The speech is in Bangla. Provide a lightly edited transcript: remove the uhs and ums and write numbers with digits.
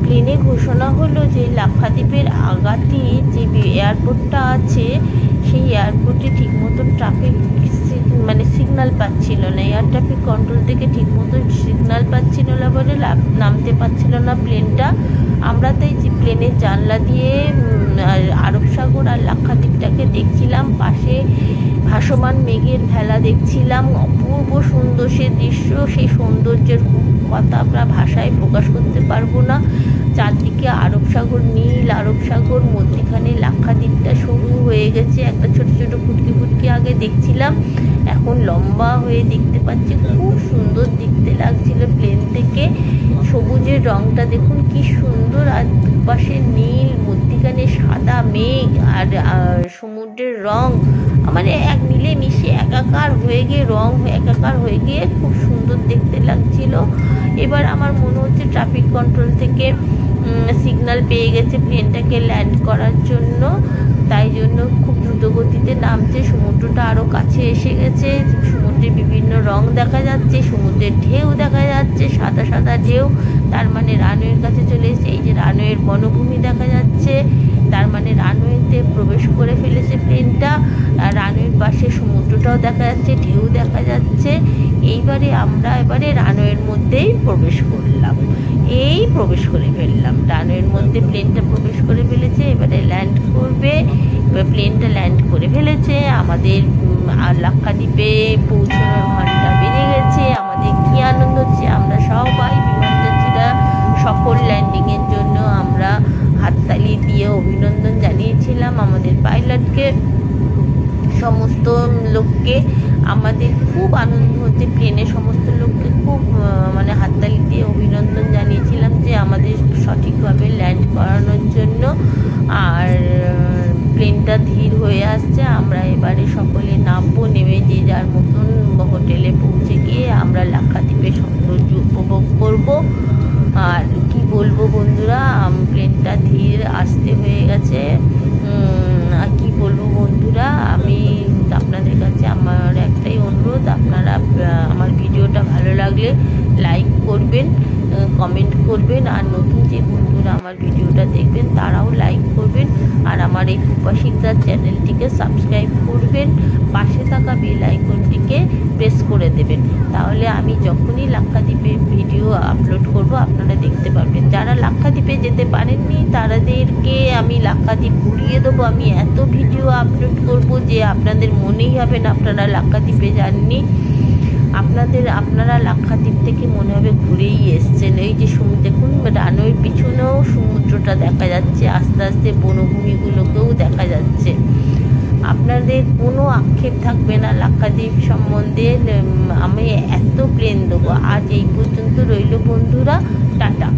প্লেনে ঘোষণা হলো যে লাক্ষাদ্বীপের আগাতি যে এয়ারপোর্টটা আছে সেই এয়ারপোর্টে ঠিক মতন ট্রাফিক মানে সিগন্যাল পাচ্ছিল না, এয়ার ট্রাফিক কন্ট্রোল থেকে ঠিক মতন সিগন্যাল পাচ্ছিল না বলে নামতে পারছিল না প্লেনটা। আমরা তাই যে প্লেনের জানলা দিয়ে আরব সাগর আর লাক্ষাদ্বীপটাকে দেখছিলাম, পাশে ভাসমান মেঘের ভেলা দেখছিলাম, অপূর্ব সুন্দর সে দৃশ্য। সেই সৌন্দর্যের কথা আমরা ভাষায় প্রকাশ করতে পারবো না। চারদিকে আরব সাগর, নীল আরব সাগর, মধ্যখানে লাক্ষাদ্বীপটা শুরু হয়ে গেছে। একটা ছোট ছোট ফুটকি ফুটকি আগে দেখছিলাম, এখন লম্বা হয়ে দেখতে পাচ্ছি। খুব সুন্দর দেখতে লাগছিল প্লেন থেকে। সবুজের রংটা দেখুন কি সুন্দর, আর দুপাশে নীল, মধ্যখানে সাদা মেঘ, আর সমুদ্রের রং মানে এক নীলে মিশে একাকার হয়ে গিয়ে রং একাকার হয়ে গিয়ে খুব সুন্দর দেখতে লাগছিল। এবার আমার মনে হচ্ছে ট্রাফিক কন্ট্রোল থেকে সিগন্যাল পেয়ে গেছে প্লেনটাকে ল্যান্ড করার জন্য, তাই জন্য খুব দ্রুত গতিতে নামছে। সমুদ্রটা আরও কাছে এসে গেছে, সমুদ্রের বিভিন্ন রং দেখা যাচ্ছে, সমুদ্রের ঢেউ দেখা যাচ্ছে, সাদা সাদা ঢেউ। তার মানে রানওয়ের কাছে চলে এসেছে। এই যে রানওয়ের বনভূমি দেখা যাচ্ছে, তার মানে রানওয়েতে প্রবেশ করে ফেলেছে প্লেনটা। আর রানওয়ের পাশে সমুদ্রটাও দেখা যাচ্ছে, ঢেউ দেখা যাচ্ছে। আমরা এবারে রানওয়ের মধ্যেই প্রবেশ করলাম, প্রবেশ করে ফেললাম রানওয়ের মধ্যে। প্লেনটা প্রবেশ করে ফেলেছে, এবারে ল্যান্ড করবে। প্লেনটা ল্যান্ড করে ফেলেছে। আমাদের লাক্ষাদ্বীপে পৌঁছানোর ঘন্টা বেজে গেছে। আমাদের কি আনন্দ হচ্ছে! আমরা সবাই বিমানযাত্রীরা সফল ল্যান্ডিংয়ের জন্য আমরা হাততালি দিয়ে অভিনন্দন জানিয়েছিলাম আমাদের পাইলটকে, সমস্ত লোককে। আমাদের খুব আনন্দ হচ্ছে, প্লেনের সমস্ত লোককে খুব মানে হাততালি দিয়ে অভিনন্দন জানিয়েছিলাম যে আমাদের সঠিকভাবে ল্যান্ড করানোর জন্য। আর প্লেনটা ধীর হয়ে আসছে। আমরা এবারে সকলে নামবো, নেমে যে যার মতন হোটেলে পৌঁছে গিয়ে আমরা লাক্ষাদ্বীপের সৌন্দর্য উপভোগ করব। আর কি বলবো বন্ধুরা, প্লেনটা ধীর আসতে হয়ে গেছে। আর কি বলবো বন্ধুরা, আমি আপনাদের কাছে আমার একটাই অনুরোধ, আপনারা আমার ভিডিওটা ভালো লাগলে লাইক করবেন, কমেন্ট করবেন, আর নতুন যে বন্ধুরা আমার ভিডিওটা দেখবেন তারাও লাইক করবেন, আর আমার এই রূপাশিকদার চ্যানেলটিকে সাবস্ক্রাইব করবেন, পাশে থাকা বেল আইকনটিকে প্রেস করে দেবেন। তাহলে আমি যখনই লাক্ষাদ্বীপের ভিডিও আপলোড করব আপনারা দেখতে পারবেন। যারা লাক্ষাদ্বীপে যেতে পারেননি তাদেরকে আমি লাক্ষাদ্বীপ ঘুরিয়ে দেবো। আমি এত ভিডিও আপলোড করব যে আপনাদের মনেই হবে না আপনারা লাক্ষাদ্বীপে যাননি। আপনারা লাক্ষাদ্বীপ থেকে মনে হবে ঘুরেই এসছেন। এই যে দেখুন রানওয়ের পিছনেও সমুদ্রটা দেখা যাচ্ছে, আস্তে আস্তে বনভূমিগুলোকেও দেখা যাচ্ছে। আপনাদের কোনো আক্ষেপ থাকবে না লাক্ষাদ্বীপ সম্বন্ধে। আমি এত প্লেন দেবো। আজ এই পর্যন্ত রইল বন্ধুরা, টাটা।